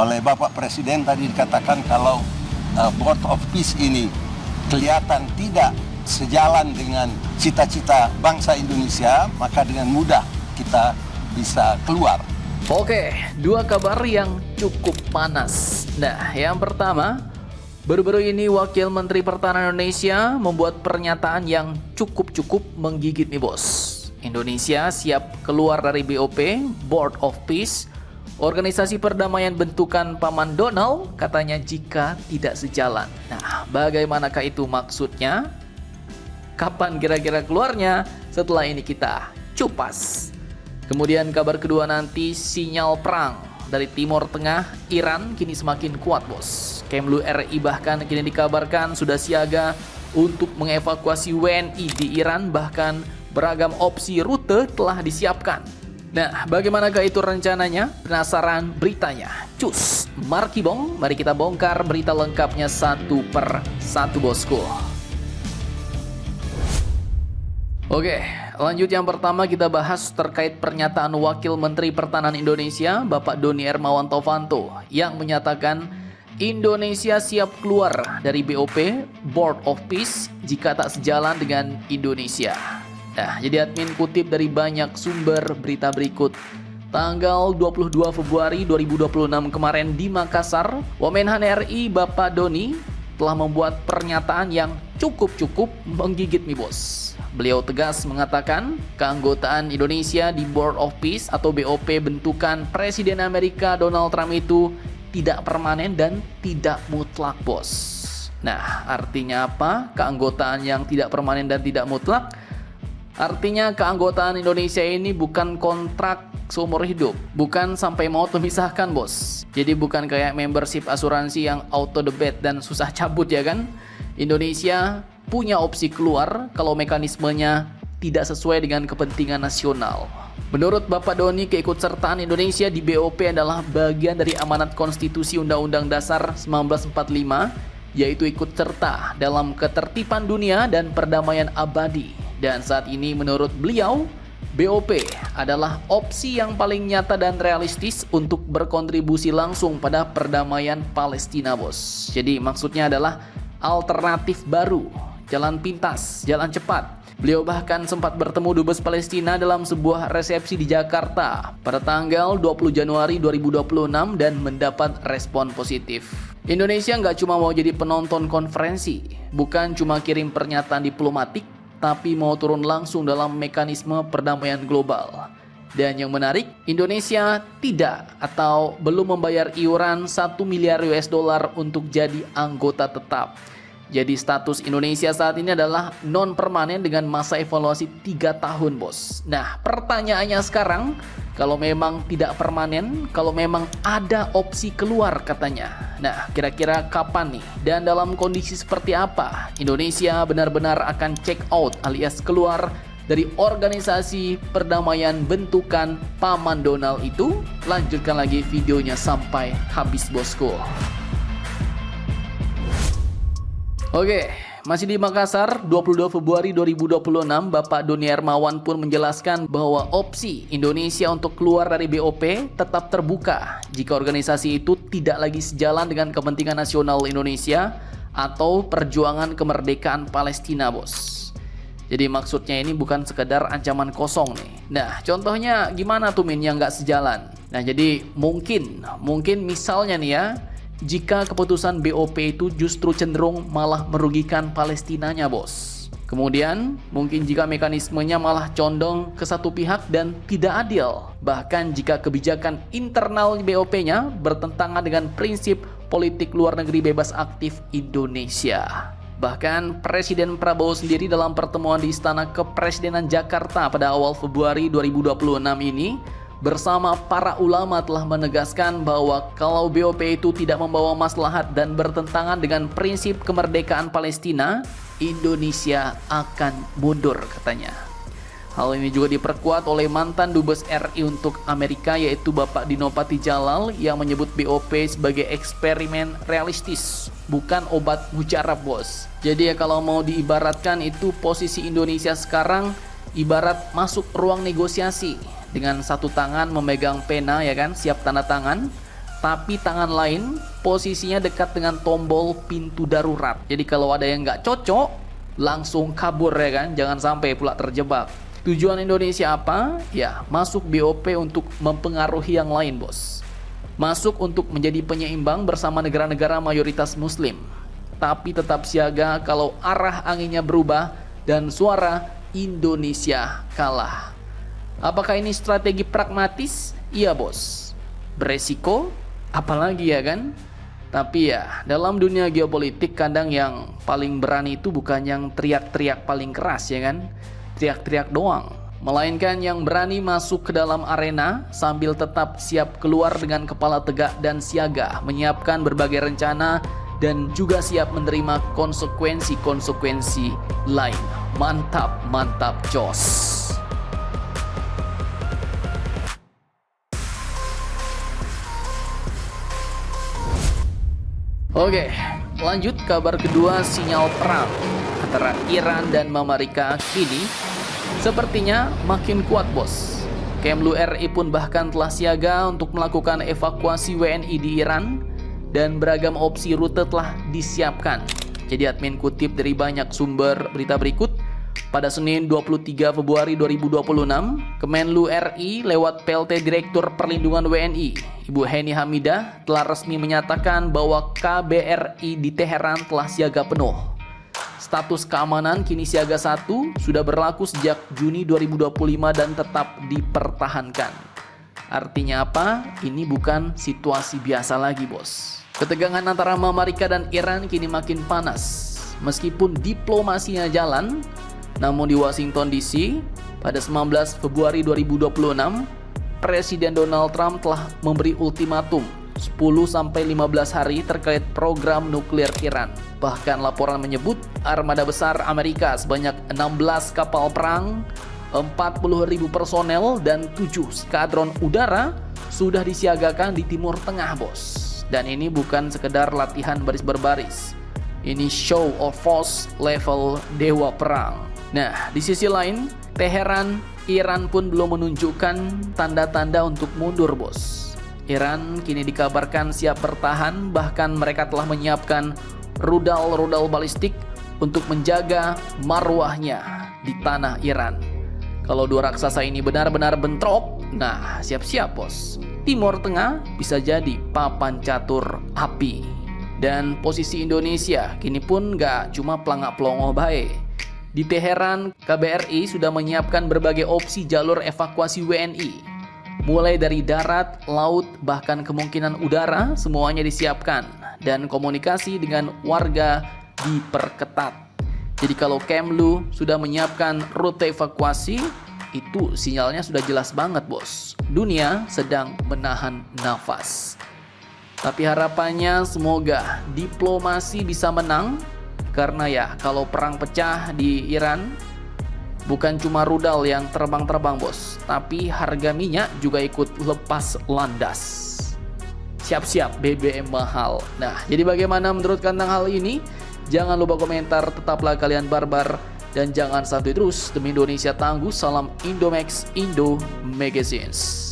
oleh Bapak Presiden tadi dikatakan kalau Board of Peace ini kelihatan tidak sejalan dengan cita-cita bangsa Indonesia, maka dengan mudah kita bisa keluar. Oke, dua kabar yang cukup panas. Nah, yang pertama, baru-baru ini Wakil Menteri Pertahanan Indonesia membuat pernyataan yang cukup menggigit nih bos. Indonesia siap keluar dari BOP, Board of Peace, organisasi perdamaian bentukan Paman Donald, katanya jika tidak sejalan. Nah, bagaimanakah itu maksudnya? Kapan kira-kira keluarnya? Setelah ini kita cupas. Kemudian kabar kedua nanti, sinyal perang dari Timur Tengah, Iran kini semakin kuat bos. Kemlu RI bahkan kini dikabarkan sudah siaga untuk mengevakuasi WNI di Iran, bahkan beragam opsi rute telah disiapkan. Nah, bagaimanakah itu rencananya? Penasaran beritanya? Cus, Markibong, mari kita bongkar berita lengkapnya satu per satu bosku. Oke, lanjut yang pertama kita bahas terkait pernyataan Wakil Menteri Pertahanan Indonesia, Bapak Doni Hermawan Tovanto, yang menyatakan Indonesia siap keluar dari BOP, Board of Peace, jika tak sejalan dengan Indonesia. Nah, jadi admin kutip dari banyak sumber berita berikut. Tanggal 22 Februari 2026 kemarin di Makassar, Wamenhan RI Bapak Doni telah membuat pernyataan yang cukup menggigit nih bos. Beliau tegas mengatakan keanggotaan Indonesia di Board of Peace atau BOP bentukan Presiden Amerika Donald Trump itu tidak permanen dan tidak mutlak bos. Nah, artinya apa? Keanggotaan yang tidak permanen dan tidak mutlak? Artinya keanggotaan Indonesia ini bukan kontrak seumur hidup, bukan sampai maut memisahkan bos. Jadi bukan kayak membership asuransi yang auto debit dan susah cabut ya kan. Indonesia punya opsi keluar kalau mekanismenya tidak sesuai dengan kepentingan nasional. Menurut Bapak Doni, keikutsertaan Indonesia di BOP adalah bagian dari amanat konstitusi Undang-Undang Dasar 1945, yaitu ikut serta dalam ketertiban dunia dan perdamaian abadi. Dan saat ini menurut beliau, BOP adalah opsi yang paling nyata dan realistis untuk berkontribusi langsung pada perdamaian Palestina bos. Jadi maksudnya adalah alternatif baru, jalan pintas, jalan cepat. Beliau bahkan sempat bertemu Dubes Palestina dalam sebuah resepsi di Jakarta pada tanggal 20 Januari 2026 dan mendapat respon positif. Indonesia nggak cuma mau jadi penonton konferensi, bukan cuma kirim pernyataan diplomatik, tapi mau turun langsung dalam mekanisme perdamaian global. Dan yang menarik, Indonesia tidak atau belum membayar iuran 1 miliar US dollar untuk jadi anggota tetap. Jadi status Indonesia saat ini adalah non permanen dengan masa evaluasi 3 tahun bos. Nah, pertanyaannya sekarang, kalau memang tidak permanen, kalau memang ada opsi keluar katanya. Nah, kira-kira kapan nih? Dan dalam kondisi seperti apa Indonesia benar-benar akan check out alias keluar dari organisasi perdamaian bentukan Paman Donald itu? Lanjutkan lagi videonya sampai habis bosku. Oke, masih di Makassar, 22 Februari 2026, Bapak Doni Hermawan pun menjelaskan bahwa opsi Indonesia untuk keluar dari BOP tetap terbuka jika organisasi itu tidak lagi sejalan dengan kepentingan nasional Indonesia atau perjuangan kemerdekaan Palestina, bos. Jadi maksudnya ini bukan sekedar ancaman kosong nih. Nah, contohnya gimana tuh Min yang nggak sejalan? Nah, jadi mungkin misalnya nih ya, jika keputusan BOP itu justru cenderung malah merugikan Palestinanya bos. Kemudian mungkin jika mekanismenya malah condong ke satu pihak dan tidak adil. Bahkan jika kebijakan internal BOP-nya bertentangan dengan prinsip politik luar negeri bebas aktif Indonesia. Bahkan Presiden Prabowo sendiri dalam pertemuan di Istana Kepresidenan Jakarta pada awal Februari 2026 ini bersama para ulama telah menegaskan bahwa kalau BOP itu tidak membawa maslahat dan bertentangan dengan prinsip kemerdekaan Palestina, Indonesia akan mundur katanya. Hal ini juga diperkuat oleh mantan Dubes RI untuk Amerika yaitu Bapak Dino Patijalal yang menyebut BOP sebagai eksperimen realistis, bukan obat mujarab bos. Jadi ya kalau mau diibaratkan itu posisi Indonesia sekarang ibarat masuk ruang negosiasi dengan satu tangan memegang pena ya kan, siap tanda tangan, tapi tangan lain posisinya dekat dengan tombol pintu darurat. Jadi kalau ada yang nggak cocok, langsung kabur ya kan, jangan sampai pula terjebak. Tujuan Indonesia apa? Ya, masuk BOP untuk mempengaruhi yang lain, bos. Masuk untuk menjadi penyeimbang bersama negara-negara mayoritas muslim. Tapi tetap siaga kalau arah anginnya berubah dan suara Indonesia kalah. Apakah ini strategi pragmatis? Iya, bos. Beresiko? Apalagi ya kan? Tapi ya, dalam dunia geopolitik kadang yang paling berani itu bukan yang teriak-teriak paling keras ya kan? Teriak-teriak doang. Melainkan yang berani masuk ke dalam arena sambil tetap siap keluar dengan kepala tegak dan siaga, menyiapkan berbagai rencana dan juga siap menerima konsekuensi-konsekuensi lain. Mantap, mantap, jos. Oke, lanjut kabar kedua, sinyal perang antara Iran dan Amerika kini sepertinya makin kuat, bos. Kemlu RI pun bahkan telah siaga untuk melakukan evakuasi WNI di Iran dan beragam opsi rute telah disiapkan. Jadi admin kutip dari banyak sumber berita berikut. Pada Senin 23 Februari 2026, Kemenlu RI lewat PLT Direktur Perlindungan WNI, Ibu Heni Hamidah, telah resmi menyatakan bahwa KBRI di Teheran telah siaga penuh. Status keamanan kini siaga 1 sudah berlaku sejak Juni 2025 dan tetap dipertahankan. Artinya apa? Ini bukan situasi biasa lagi, bos. Ketegangan antara Amerika dan Iran kini makin panas. Meskipun diplomasinya jalan, namun di Washington DC, pada 19 Februari 2026, Presiden Donald Trump telah memberi ultimatum 10-15 hari terkait program nuklir Iran. Bahkan laporan menyebut armada besar Amerika sebanyak 16 kapal perang, 40.000 personel, dan 7 skadron udara sudah disiagakan di Timur Tengah, bos. Dan ini bukan sekedar latihan baris berbaris. Ini show of force level dewa perang. Nah, di sisi lain, Teheran, Iran pun belum menunjukkan tanda-tanda untuk mundur, bos. Iran kini dikabarkan siap bertahan, bahkan mereka telah menyiapkan rudal-rudal balistik untuk menjaga marwahnya di tanah Iran. Kalau dua raksasa ini benar-benar bentrok, nah siap-siap, bos. Timur Tengah bisa jadi papan catur api. Dan posisi Indonesia kini pun gak cuma pelangak-pelongo bae. Di Teheran, KBRI sudah menyiapkan berbagai opsi jalur evakuasi WNI. Mulai dari darat, laut, bahkan kemungkinan udara, semuanya disiapkan. Dan komunikasi dengan warga diperketat. Jadi kalau Kemlu sudah menyiapkan rute evakuasi, itu sinyalnya sudah jelas banget, bos. Dunia sedang menahan nafas. Tapi harapannya semoga diplomasi bisa menang. Karena ya, kalau perang pecah di Iran, bukan cuma rudal yang terbang-terbang, bos, tapi harga minyak juga ikut lepas landas. Siap-siap BBM mahal. Nah, jadi bagaimana menurut tentang hal ini? Jangan lupa komentar, tetaplah kalian barbar, dan jangan santuy terus. Demi Indonesia tangguh, salam Indomax Indo Magazines.